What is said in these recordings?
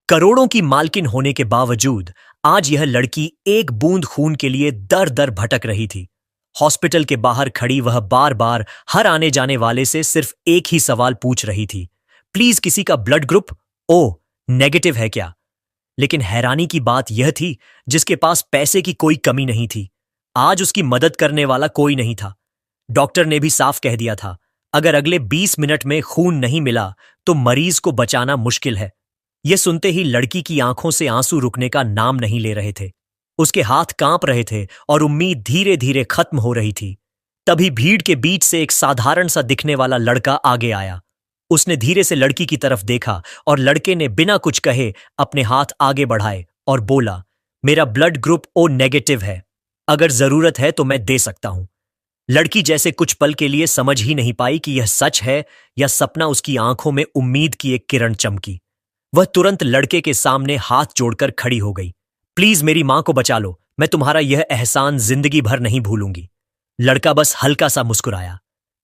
करोड़ों की मालकिन होने के बावजूद आज यह लड़की एक बूंद खून के लिए दर दर भटक रही थी। हॉस्पिटल के बाहर खड़ी वह बार बार हर आने जाने वाले से सिर्फ एक ही सवाल पूछ रही थी, प्लीज किसी का ब्लड ग्रुप ओ नेगेटिव है क्या? लेकिन हैरानी की बात यह थी, जिसके पास पैसे की कोई कमी नहीं थी, आज उसकी मदद करने वाला कोई नहीं था। डॉक्टर ने भी साफ कह दिया था, अगर अगले 20 मिनट में खून नहीं मिला तो मरीज को बचाना मुश्किल है। यह सुनते ही लड़की की आंखों से आंसू रुकने का नाम नहीं ले रहे थे। उसके हाथ कांप रहे थे और उम्मीद धीरे धीरे खत्म हो रही थी। तभी भीड़ के बीच से एक साधारण सा दिखने वाला लड़का आगे आया। उसने धीरे से लड़की की तरफ देखा और लड़के ने बिना कुछ कहे अपने हाथ आगे बढ़ाए और बोला, मेरा ब्लड ग्रुप ओ नेगेटिव है, अगर जरूरत है तो मैं दे सकता हूं। लड़की जैसे कुछ पल के लिए समझ ही नहीं पाई कि यह सच है या सपना। उसकी आंखों में उम्मीद की एक किरण चमकी। वह तुरंत लड़के के सामने हाथ जोड़कर खड़ी हो गई। प्लीज मेरी मां को बचा लो, मैं तुम्हारा यह एहसान जिंदगी भर नहीं भूलूंगी। लड़का बस हल्का सा मुस्कुराया।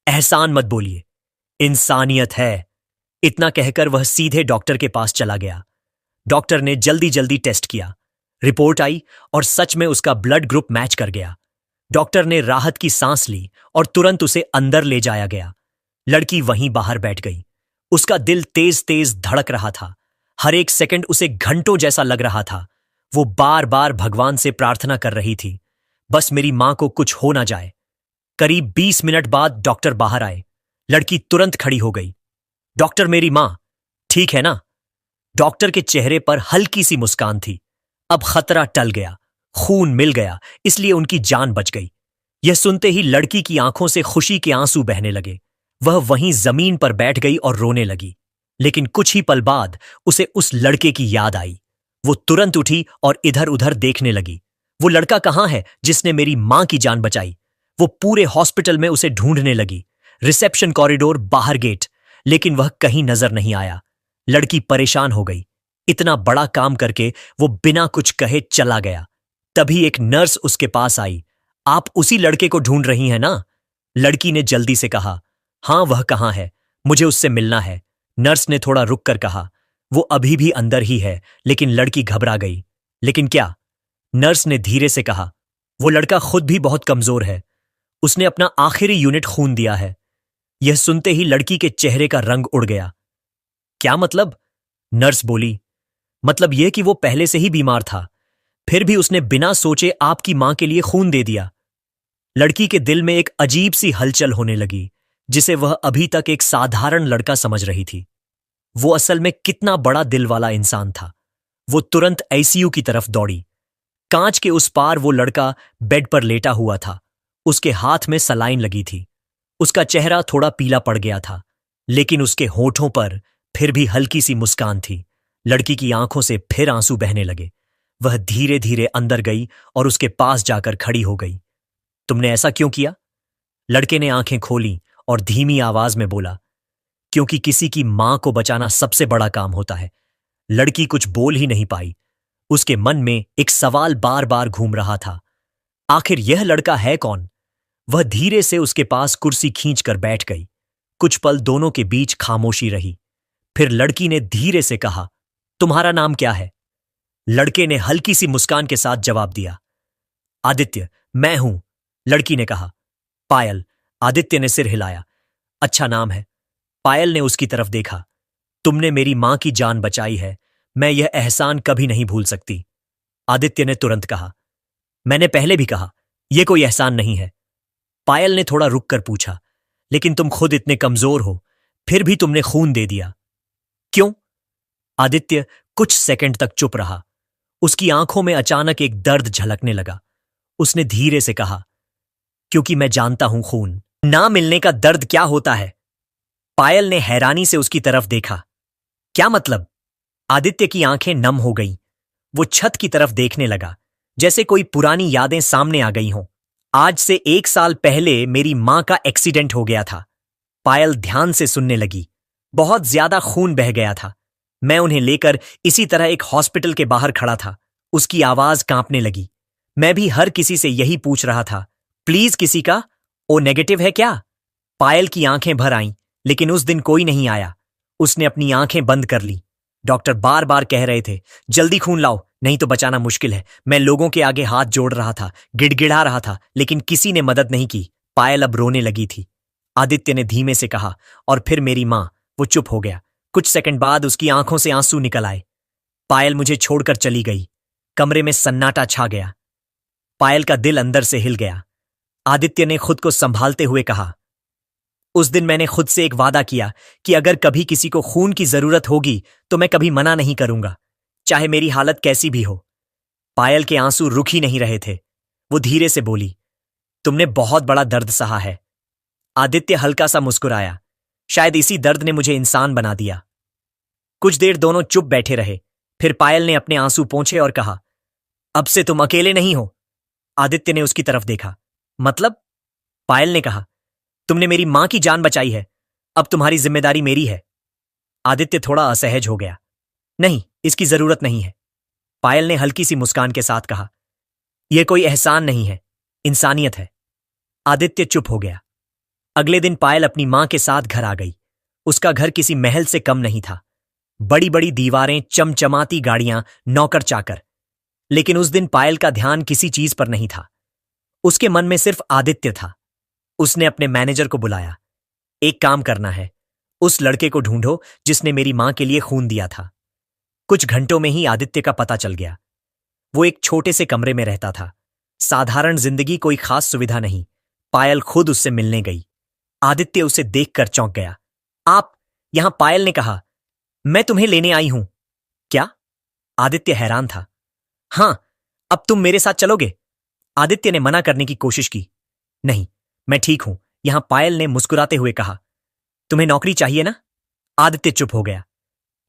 एहसान मत बोलिए, इंसानियत है। इतना कहकर वह सीधे डॉक्टर के पास चला गया। डॉक्टर ने जल्दी जल्दी टेस्ट किया। रिपोर्ट आई और सच में उसका ब्लड ग्रुप मैच कर गया। डॉक्टर ने राहत की सांस ली और तुरंत उसे अंदर ले जाया गया। लड़की वहीं बाहर बैठ गई। उसका दिल तेज तेज धड़क रहा था। हर एक सेकंड उसे घंटों जैसा लग रहा था। वो बार बार भगवान से प्रार्थना कर रही थी, बस मेरी मां को कुछ हो ना जाए। करीब 20 मिनट बाद डॉक्टर बाहर आए। लड़की तुरंत खड़ी हो गई। डॉक्टर, मेरी मां ठीक है ना? डॉक्टर के चेहरे पर हल्की सी मुस्कान थी। अब खतरा टल गया, खून मिल गया, इसलिए उनकी जान बच गई। यह सुनते ही लड़की की आंखों से खुशी के आंसू बहने लगे। वह वहीं जमीन पर बैठ गई और रोने लगी। लेकिन कुछ ही पल बाद उसे उस लड़के की याद आई। वो तुरंत उठी और इधर उधर देखने लगी। वो लड़का कहां है जिसने मेरी मां की जान बचाई? वो पूरे हॉस्पिटल में उसे ढूंढने लगी। रिसेप्शन कॉरिडोर, बाहर गेट, लेकिन वह कहीं नजर नहीं आया। लड़की परेशान हो गई। इतना बड़ा काम करके वो बिना कुछ कहे चला गया। तभी एक नर्स उसके पास आई। आप उसी लड़के को ढूंढ रही हैं ना? लड़की ने जल्दी से कहा। हां, वह कहां है? मुझे उससे मिलना है। नर्स ने थोड़ा रुक कर कहा। वो अभी भी अंदर ही है। लेकिन लड़की घबरा गई। लेकिन क्या? नर्स ने धीरे से कहा। वो लड़का खुद भी बहुत कमजोर है। उसने अपना आखिरी यूनिट खून दिया है। यह सुनते ही लड़की के चेहरे का रंग उड़ गया। क्या मतलब? नर्स बोली। मतलब यह कि वो पहले से ही बीमार था, फिर भी उसने बिना सोचे आपकी मां के लिए खून दे दिया। लड़की के दिल में एक अजीब सी हलचल होने लगी, जिसे वह अभी तक एक साधारण लड़का समझ रही थी। वो असल में कितना बड़ा दिल वाला इंसान था। वो तुरंत आईसीयू की तरफ दौड़ी। कांच के उस पार वो लड़का बेड पर लेटा हुआ था। उसके हाथ में सलाइन लगी थी। उसका चेहरा थोड़ा पीला पड़ गया था, लेकिन उसके होठों पर फिर भी हल्की सी मुस्कान थी। लड़की की आंखों से फिर आंसू बहने लगे। वह धीरे धीरे अंदर गई और उसके पास जाकर खड़ी हो गई। तुमने ऐसा क्यों किया? लड़के ने आंखें खोली और धीमी आवाज में बोला, क्योंकि किसी की मां को बचाना सबसे बड़ा काम होता है। लड़की कुछ बोल ही नहीं पाई। उसके मन में एक सवाल बार बार घूम रहा था, आखिर यह लड़का है कौन? वह धीरे से उसके पास कुर्सी खींचकर बैठ गई। कुछ पल दोनों के बीच खामोशी रही। फिर लड़की ने धीरे से कहा, तुम्हारा नाम क्या है? लड़के ने हल्की सी मुस्कान के साथ जवाब दिया, आदित्य, मैं हूं। लड़की ने कहा। पायल? आदित्य ने सिर हिलाया। अच्छा नाम है। पायल ने उसकी तरफ देखा। तुमने मेरी मां की जान बचाई है, मैं यह एहसान कभी नहीं भूल सकती। आदित्य ने तुरंत कहा। मैंने पहले भी कहा, यह कोई एहसान नहीं है। पायल ने थोड़ा रुक कर पूछा, लेकिन तुम खुद इतने कमजोर हो, फिर भी तुमने खून दे दिया, क्यों? आदित्य कुछ सेकंड तक चुप रहा। उसकी आंखों में अचानक एक दर्द झलकने लगा। उसने धीरे से कहा, क्योंकि मैं जानता हूं खून ना मिलने का दर्द क्या होता है। पायल ने हैरानी से उसकी तरफ देखा। क्या मतलब? आदित्य की आंखें नम हो गईं। वो छत की तरफ देखने लगा, जैसे कोई पुरानी यादें सामने आ गई हों। आज से 1 साल पहले मेरी मां का एक्सीडेंट हो गया था। पायल ध्यान से सुनने लगी। बहुत ज्यादा खून बह गया था। मैं उन्हें लेकर इसी तरह एक हॉस्पिटल के बाहर खड़ा था। उसकी आवाज कांपने लगी। मैं भी हर किसी से यही पूछ रहा था, प्लीज किसी का ओ नेगेटिव है क्या? पायल की आंखें भर आईं, लेकिन उस दिन कोई नहीं आया। उसने अपनी आंखें बंद कर ली। डॉक्टर बार बार कह रहे थे, जल्दी खून लाओ, नहीं तो बचाना मुश्किल है। मैं लोगों के आगे हाथ जोड़ रहा था, गिड़गिड़ा रहा था, लेकिन किसी ने मदद नहीं की। पायल अब रोने लगी थी। आदित्य ने धीमे से कहा, और फिर मेरी माँ। वो चुप हो गया। कुछ सेकंड बाद उसकी आंखों से आंसू निकल आए। पायल मुझे छोड़कर चली गई। कमरे में सन्नाटा छा गया। पायल का दिल अंदर से हिल गया। आदित्य ने खुद को संभालते हुए कहा, उस दिन मैंने खुद से एक वादा किया कि अगर कभी किसी को खून की जरूरत होगी तो मैं कभी मना नहीं करूंगा, चाहे मेरी हालत कैसी भी हो। पायल के आंसू रुक ही नहीं रहे थे। वो धीरे से बोली, तुमने बहुत बड़ा दर्द सहा है। आदित्य हल्का सा मुस्कुराया। शायद इसी दर्द ने मुझे इंसान बना दिया। कुछ देर दोनों चुप बैठे रहे। फिर पायल ने अपने आंसू पोंछे और कहा, अब से तुम अकेले नहीं हो। आदित्य ने उसकी तरफ देखा। मतलब? पायल ने कहा, तुमने मेरी मां की जान बचाई है, अब तुम्हारी जिम्मेदारी मेरी है। आदित्य थोड़ा असहज हो गया। नहीं, इसकी जरूरत नहीं है। पायल ने हल्की सी मुस्कान के साथ कहा, यह कोई एहसान नहीं है, इंसानियत है। आदित्य चुप हो गया। अगले दिन पायल अपनी मां के साथ घर आ गई। उसका घर किसी महल से कम नहीं था। बड़ी बड़ी दीवारें, चमचमाती गाड़ियां, नौकर चाकर। लेकिन उस दिन पायल का ध्यान किसी चीज पर नहीं था। उसके मन में सिर्फ आदित्य था। उसने अपने मैनेजर को बुलाया। एक काम करना है, उस लड़के को ढूंढो जिसने मेरी मां के लिए खून दिया था। कुछ घंटों में ही आदित्य का पता चल गया। वो एक छोटे से कमरे में रहता था। साधारण जिंदगी, कोई खास सुविधा नहीं। पायल खुद उससे मिलने गई। आदित्य उसे देखकर चौंक गया। आप यहां? पायल ने कहा, मैं तुम्हें लेने आई हूं। क्या? आदित्य हैरान था। हां, अब तुम मेरे साथ चलोगे? आदित्य ने मना करने की कोशिश की। नहीं, मैं ठीक हूं यहां, पायल ने मुस्कुराते हुए कहा। तुम्हें नौकरी चाहिए ना? आदित्य चुप हो गया।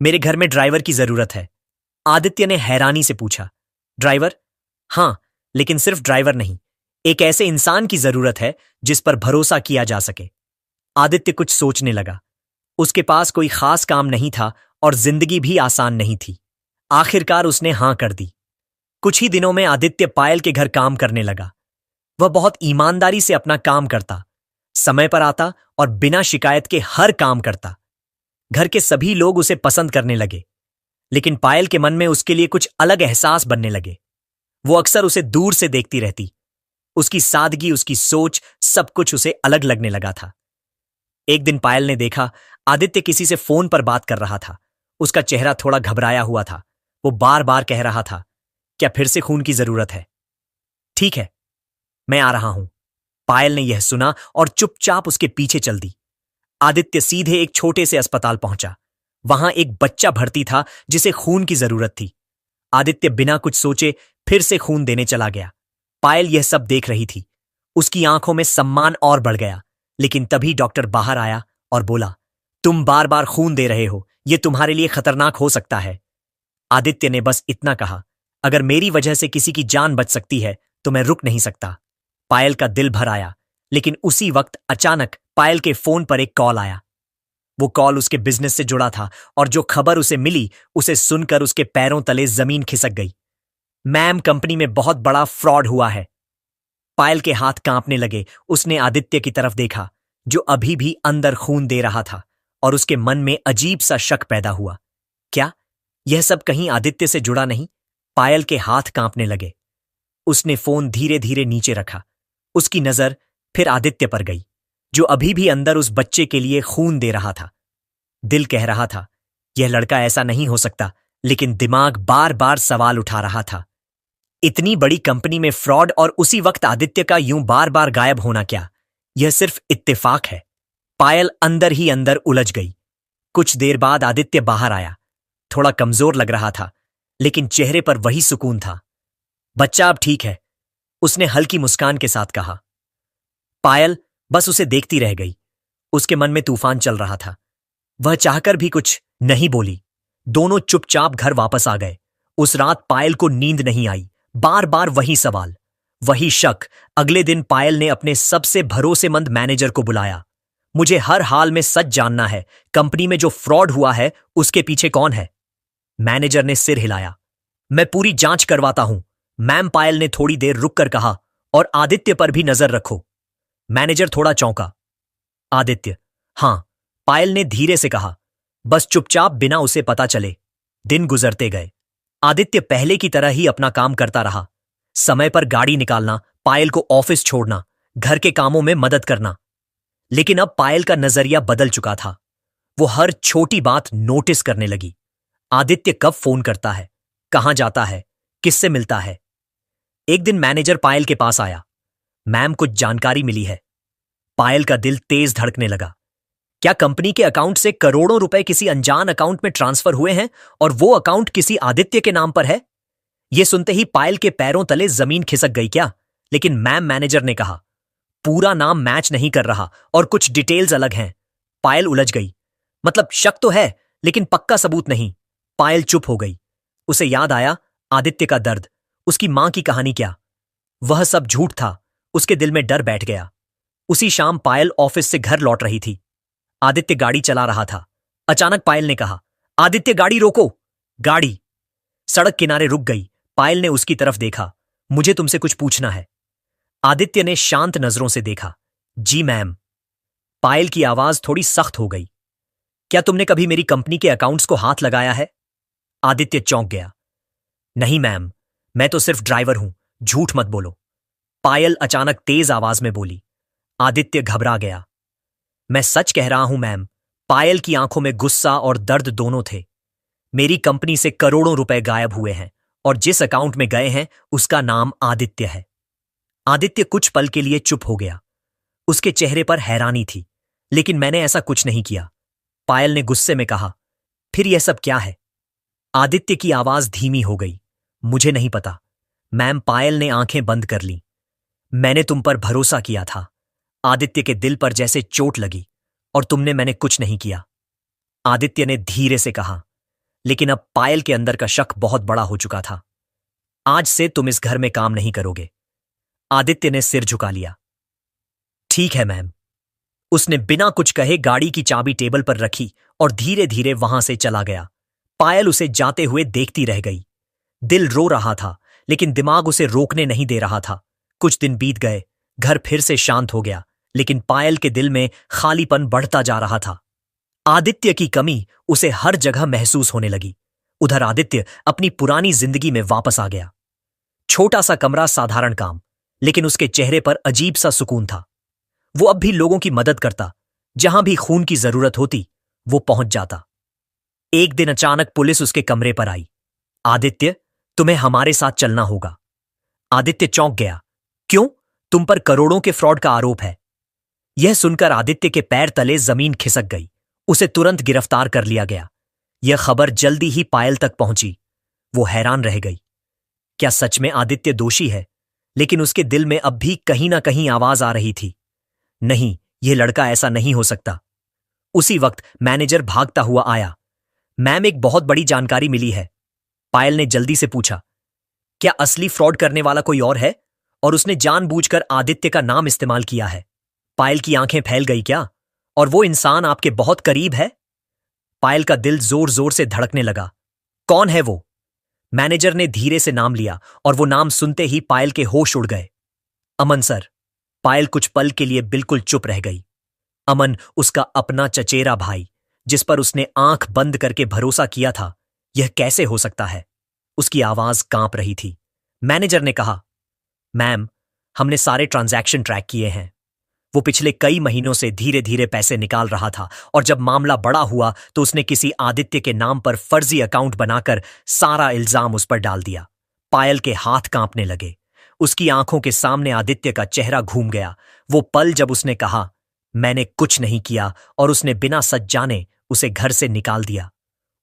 मेरे घर में ड्राइवर की जरूरत है। आदित्य ने हैरानी से पूछा, ड्राइवर? हां, लेकिन सिर्फ ड्राइवर नहीं, एक ऐसे इंसान की जरूरत है जिस पर भरोसा किया जा सके। आदित्य कुछ सोचने लगा। उसके पास कोई खास काम नहीं था और जिंदगी भी आसान नहीं थी। आखिरकार उसने हां कर दी। कुछ ही दिनों में आदित्य पायल के घर काम करने लगा। वह बहुत ईमानदारी से अपना काम करता, समय पर आता और बिना शिकायत के हर काम करता। घर के सभी लोग उसे पसंद करने लगे। लेकिन पायल के मन में उसके लिए कुछ अलग एहसास बनने लगे। वो अक्सर उसे दूर से देखती रहती। उसकी सादगी, उसकी सोच, सब कुछ उसे अलग लगने लगा था। एक दिन पायल ने देखा आदित्य किसी से फोन पर बात कर रहा था। उसका चेहरा थोड़ा घबराया हुआ था। वो बार बार कह रहा था, क्या फिर से खून की जरूरत है? ठीक है, मैं आ रहा हूं। पायल ने यह सुना और चुपचाप उसके पीछे चल दी। आदित्य सीधे एक छोटे से अस्पताल पहुंचा। वहां एक बच्चा भर्ती था जिसे खून की जरूरत थी। आदित्य बिना कुछ सोचे फिर से खून देने चला गया। पायल यह सब देख रही थी। उसकी आंखों में सम्मान और बढ़ गया। लेकिन तभी डॉक्टर बाहर आया और बोला, तुम बार बार खून दे रहे हो, यह तुम्हारे लिए खतरनाक हो सकता है। आदित्य ने बस इतना कहा, अगर मेरी वजह से किसी की जान बच सकती है तो मैं रुक नहीं सकता। पायल का दिल भर आया। लेकिन उसी वक्त अचानक पायल के फोन पर एक कॉल आया। वो कॉल उसके बिजनेस से जुड़ा था और जो खबर उसे मिली उसे सुनकर उसके पैरों तले जमीन खिसक गई। मैम, कंपनी में बहुत बड़ा फ्रॉड हुआ है। पायल के हाथ कांपने लगे। उसने आदित्य की तरफ देखा जो अभी भी अंदर खून दे रहा था और उसके मन में अजीब सा शक पैदा हुआ। क्या यह सब कहीं आदित्य से जुड़ा नहीं? पायल के हाथ कांपने लगे। उसने फोन धीरे धीरे नीचे रखा। उसकी नजर फिर आदित्य पर गई जो अभी भी अंदर उस बच्चे के लिए खून दे रहा था। दिल कह रहा था, यह लड़का ऐसा नहीं हो सकता, लेकिन दिमाग बार बार सवाल उठा रहा था। इतनी बड़ी कंपनी में फ्रॉड और उसी वक्त आदित्य का यूं बार बार गायब होना, क्या यह सिर्फ इत्तेफाक है? पायल अंदर ही अंदर उलझ गई। कुछ देर बाद आदित्य बाहर आया। थोड़ा कमजोर लग रहा था, लेकिन चेहरे पर वही सुकून था। बच्चा अब ठीक है, उसने हल्की मुस्कान के साथ कहा। पायल बस उसे देखती रह गई। उसके मन में तूफान चल रहा था। वह चाहकर भी कुछ नहीं बोली। दोनों चुपचाप घर वापस आ गए। उस रात पायल को नींद नहीं आई। बार बार वही सवाल, वही शक। अगले दिन पायल ने अपने सबसे भरोसेमंद मैनेजर को बुलाया। मुझे हर हाल में सच जानना है, कंपनी में जो फ्रॉड हुआ है उसके पीछे कौन है? मैनेजर ने सिर हिलाया। मैं पूरी जांच करवाता हूं, मैम, पायल ने थोड़ी देर रुककर कहा, और आदित्य पर भी नजर रखो। मैनेजर थोड़ा चौंका। आदित्य? हां, पायल ने धीरे से कहा, बस चुपचाप, बिना उसे पता चले। दिन गुजरते गए। आदित्य पहले की तरह ही अपना काम करता रहा। समय पर गाड़ी निकालना, पायल को ऑफिस छोड़ना, घर के कामों में मदद करना। लेकिन अब पायल का नजरिया बदल चुका था। वो हर छोटी बात नोटिस करने लगी। आदित्य कब फोन करता है, कहां जाता है, किससे मिलता है। एक दिन मैनेजर पायल के पास आया। मैम, कुछ जानकारी मिली है। पायल का दिल तेज धड़कने लगा। क्या कंपनी के अकाउंट से करोड़ों रुपए किसी अनजान अकाउंट में ट्रांसफर हुए हैं और वो अकाउंट किसी आदित्य के नाम पर है? यह सुनते ही पायल के पैरों तले जमीन खिसक गई क्या? लेकिन मैनेजर ने कहा, पूरा नाम मैच नहीं कर रहा और कुछ डिटेल्स अलग हैं। पायल उलझ गई। मतलब शक तो है, लेकिन पक्का सबूत नहीं। पायल चुप हो गई। उसे याद आया आदित्य का दर्द, उसकी मां की कहानी। क्या वह सब झूठ था? उसके दिल में डर बैठ गया। उसी शाम पायल ऑफिस से घर लौट रही थी। आदित्य गाड़ी चला रहा था। अचानक पायल ने कहा, आदित्य, गाड़ी रोको। गाड़ी सड़क किनारे रुक गई। पायल ने उसकी तरफ देखा। मुझे तुमसे कुछ पूछना है। आदित्य ने शांत नजरों से देखा। जी मैम। पायल की आवाज थोड़ी सख्त हो गई। क्या तुमने कभी मेरी कंपनी के अकाउंट्स को हाथ लगाया है? आदित्य चौंक गया। नहीं मैम, मैं तो सिर्फ ड्राइवर हूं, झूठ मत बोलो। पायल अचानक तेज आवाज में बोली। आदित्य घबरा गया। मैं सच कह रहा हूं मैम। पायल की आंखों में गुस्सा और दर्द दोनों थे। मेरी कंपनी से करोड़ों रुपए गायब हुए हैं और जिस अकाउंट में गए हैं उसका नाम आदित्य है। आदित्य कुछ पल के लिए चुप हो गया। उसके चेहरे पर हैरानी थी। लेकिन मैंने ऐसा कुछ नहीं किया। पायल ने गुस्से में कहा। फिर यह सब क्या है? आदित्य की आवाज धीमी हो गई। मुझे नहीं पता मैम। पायल ने आंखें बंद कर ली। मैंने तुम पर भरोसा किया था। आदित्य के दिल पर जैसे चोट लगी। और तुमने मैंने कुछ नहीं किया। आदित्य ने धीरे से कहा। लेकिन अब पायल के अंदर का शक बहुत बड़ा हो चुका था। आज से तुम इस घर में काम नहीं करोगे। आदित्य ने सिर झुका लिया। ठीक है मैम। उसने बिना कुछ कहे गाड़ी की चाबी टेबल पर रखी और धीरे धीरे वहां से चला गया। पायल उसे जाते हुए देखती रह गई। दिल रो रहा था, लेकिन दिमाग उसे रोकने नहीं दे रहा था। कुछ दिन बीत गए। घर फिर से शांत हो गया, लेकिन पायल के दिल में खालीपन बढ़ता जा रहा था। आदित्य की कमी उसे हर जगह महसूस होने लगी। उधर आदित्य अपनी पुरानी जिंदगी में वापस आ गया। छोटा सा कमरा, साधारण काम, लेकिन उसके चेहरे पर अजीब सा सुकून था। वो अब भी लोगों की मदद करता। जहां भी खून की जरूरत होती वो पहुंच जाता। एक दिन अचानक पुलिस उसके कमरे पर आई। आदित्य, तुम्हें हमारे साथ चलना होगा। आदित्य चौंक गया। क्यों? तुम पर करोड़ों के फ्रॉड का आरोप है। यह सुनकर आदित्य के पैर तले जमीन खिसक गई। उसे तुरंत गिरफ्तार कर लिया गया। यह खबर जल्दी ही पायल तक पहुंची। वो हैरान रह गई। क्या सच में आदित्य दोषी है? लेकिन उसके दिल में अब भी कहीं ना कहीं आवाज आ रही थी, नहीं, यह लड़का ऐसा नहीं हो सकता। उसी वक्त मैनेजर भागता हुआ आया। मैम, एक बहुत बड़ी जानकारी मिली है। पायल ने जल्दी से पूछा। क्या असली फ्रॉड करने वाला कोई और है और उसने जानबूझकर आदित्य का नाम इस्तेमाल किया है? पायल की आंखें फैल गई। क्या? और वो इंसान आपके बहुत करीब है? पायल का दिल जोर जोर से धड़कने लगा। कौन है वो? मैनेजर ने धीरे से नाम लिया और वो नाम सुनते ही पायल के होश उड़ गए। अमन सर। पायल कुछ पल के लिए बिल्कुल चुप रह गई। अमन, उसका अपना चचेरा भाई, जिस पर उसने आंख बंद करके भरोसा किया था, यह कैसे हो सकता है? उसकी आवाज कांप रही थी। मैनेजर ने कहा, मैम, हमने सारे ट्रांजैक्शन ट्रैक किए हैं। वो पिछले कई महीनों से धीरे धीरे पैसे निकाल रहा था और जब मामला बड़ा हुआ तो उसने किसी आदित्य के नाम पर फर्जी अकाउंट बनाकर सारा इल्जाम उस पर डाल दिया। पायल के हाथ कांपने लगे। उसकी आंखों के सामने आदित्य का चेहरा घूम गया। वो पल जब उसने कहा, मैंने कुछ नहीं किया, और उसने बिना सच जाने उसे घर से निकाल दिया।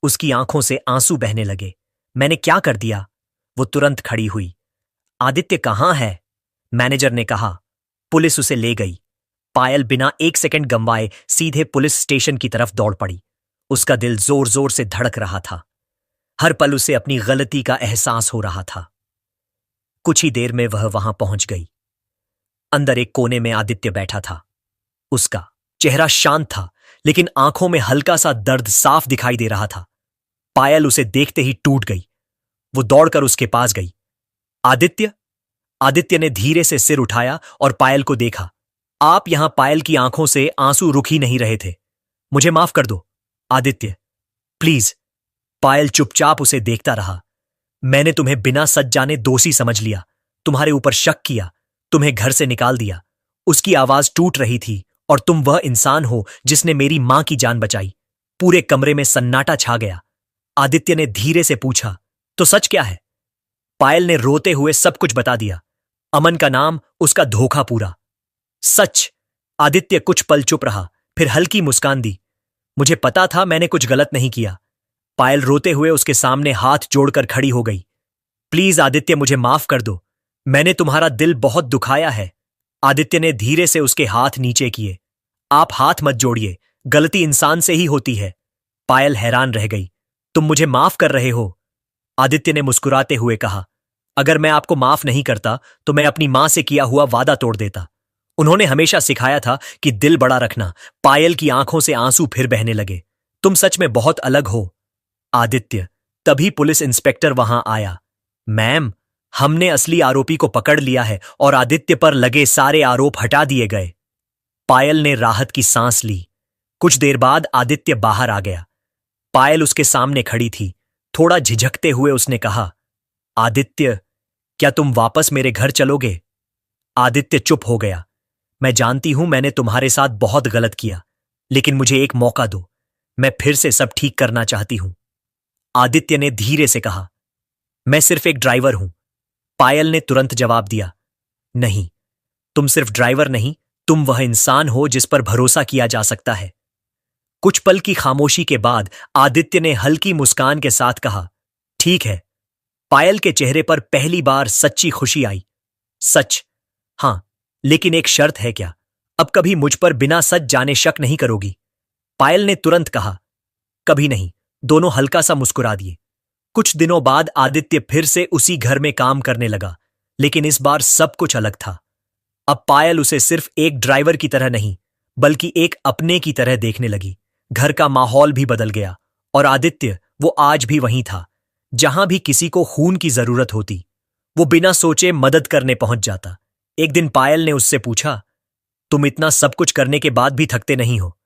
उसकी आंखों से आंसू बहने लगे। मैंने क्या कर दिया? वो तुरंत खड़ी हुई। आदित्य कहाँ है? मैनेजर ने कहा। पुलिस उसे ले गई। पायल बिना एक सेकंड गंवाए सीधे पुलिस स्टेशन की तरफ दौड़ पड़ी। उसका दिल जोर जोर से धड़क रहा था। हर पल उसे अपनी गलती का एहसास हो रहा था। कुछ ही देर में वह वहां पहुंच गई। अंदर एक कोने में आदित्य बैठा था। उसका चेहरा शांत था, लेकिन आंखों में हल्का सा दर्द साफ दिखाई दे रहा था। पायल उसे देखते ही टूट गई। वो दौड़कर उसके पास गई। आदित्य? आदित्य ने धीरे से सिर उठाया और पायल को देखा। आप यहां? पायल की आंखों से आंसू रुक ही नहीं रहे थे। मुझे माफ कर दो आदित्य, प्लीज। पायल चुपचाप उसे देखता रहा। मैंने तुम्हें बिना सच जाने दोषी समझ लिया, तुम्हारे ऊपर शक किया, तुम्हें घर से निकाल दिया। उसकी आवाज टूट रही थी। और तुम वह इंसान हो जिसने मेरी मां की जान बचाई। पूरे कमरे में सन्नाटा छा गया। आदित्य ने धीरे से पूछा, तो सच क्या है? पायल ने रोते हुए सब कुछ बता दिया। अमन का नाम, उसका धोखा पूरा। सच। आदित्य कुछ पल चुप रहा, फिर हल्की मुस्कान दी। मुझे पता था मैंने कुछ गलत नहीं किया। पायल रोते हुए उसके सामने हाथ जोड़कर खड़ी हो गई। प्लीज आदित्य, मुझे माफ कर दो, मैंने तुम्हारा दिल बहुत दुखाया है। आदित्य ने धीरे से उसके हाथ नीचे किए। आप हाथ मत जोड़िए, गलती इंसान से ही होती है। पायल हैरान रह गई। तुम मुझे माफ कर रहे हो? आदित्य ने मुस्कुराते हुए कहा, अगर मैं आपको माफ नहीं करता तो मैं अपनी मां से किया हुआ वादा तोड़ देता। उन्होंने हमेशा सिखाया था कि दिल बड़ा रखना। पायल की आंखों से आंसू फिर बहने लगे। तुम सच में बहुत अलग हो आदित्य। तभी पुलिस इंस्पेक्टर वहां आया। मैम, हमने असली आरोपी को पकड़ लिया है और आदित्य पर लगे सारे आरोप हटा दिए गए। पायल ने राहत की सांस ली। कुछ देर बाद आदित्य बाहर आ गया। पायल उसके सामने खड़ी थी। थोड़ा झिझकते हुए उसने कहा, आदित्य, क्या तुम वापस मेरे घर चलोगे? आदित्य चुप हो गया। मैं जानती हूं मैंने तुम्हारे साथ बहुत गलत किया, लेकिन मुझे एक मौका दो, मैं फिर से सब ठीक करना चाहती हूं। आदित्य ने धीरे से कहा, मैं सिर्फ एक ड्राइवर हूं। पायल ने तुरंत जवाब दिया, नहीं, तुम सिर्फ ड्राइवर नहीं, तुम वह इंसान हो जिस पर भरोसा किया जा सकता है। कुछ पल की खामोशी के बाद आदित्य ने हल्की मुस्कान के साथ कहा, ठीक है। पायल के चेहरे पर पहली बार सच्ची खुशी आई। सच? हां, लेकिन एक शर्त है क्या? अब कभी मुझ पर बिना सच जाने शक नहीं करोगी? पायल ने तुरंत कहा, कभी नहीं। दोनों हल्का सा मुस्कुरा दिए। कुछ दिनों बाद आदित्य फिर से उसी घर में काम करने लगा, लेकिन इस बार सब कुछ अलग था। अब पायल उसे सिर्फ एक ड्राइवर की तरह नहीं, बल्कि एक अपने की तरह देखने लगी। घर का माहौल भी बदल गया और आदित्य, वो आज भी वहीं था। जहां भी किसी को खून की जरूरत होती, वो बिना सोचे मदद करने पहुंच जाता। एक दिन पायल ने उससे पूछा, तुम इतना सब कुछ करने के बाद भी थकते नहीं हो?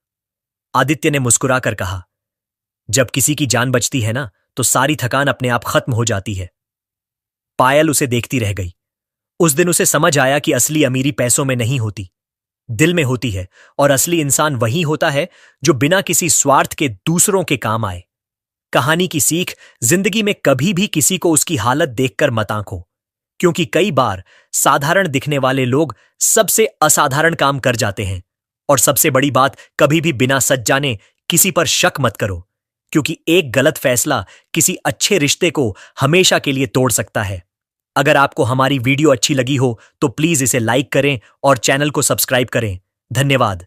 आदित्य ने मुस्कुराकर कहा, जब किसी की जान बचती है ना, तो सारी थकान अपने आप खत्म हो जाती है। पायल उसे देखती रह गई। उस दिन उसे समझ आया कि असली अमीरी पैसों में नहीं होती, दिल में होती है। और असली इंसान वही होता है जो बिना किसी स्वार्थ के दूसरों के काम आए। कहानी की सीख, जिंदगी में कभी भी किसी को उसकी हालत देखकर मत आंको, क्योंकि कई बार साधारण दिखने वाले लोग सबसे असाधारण काम कर जाते हैं। और सबसे बड़ी बात, कभी भी बिना सच जाने किसी पर शक मत करो, क्योंकि एक गलत फैसला किसी अच्छे रिश्ते को हमेशा के लिए तोड़ सकता है। अगर आपको हमारी वीडियो अच्छी लगी हो तो प्लीज इसे लाइक करें और चैनल को सब्सक्राइब करें। धन्यवाद।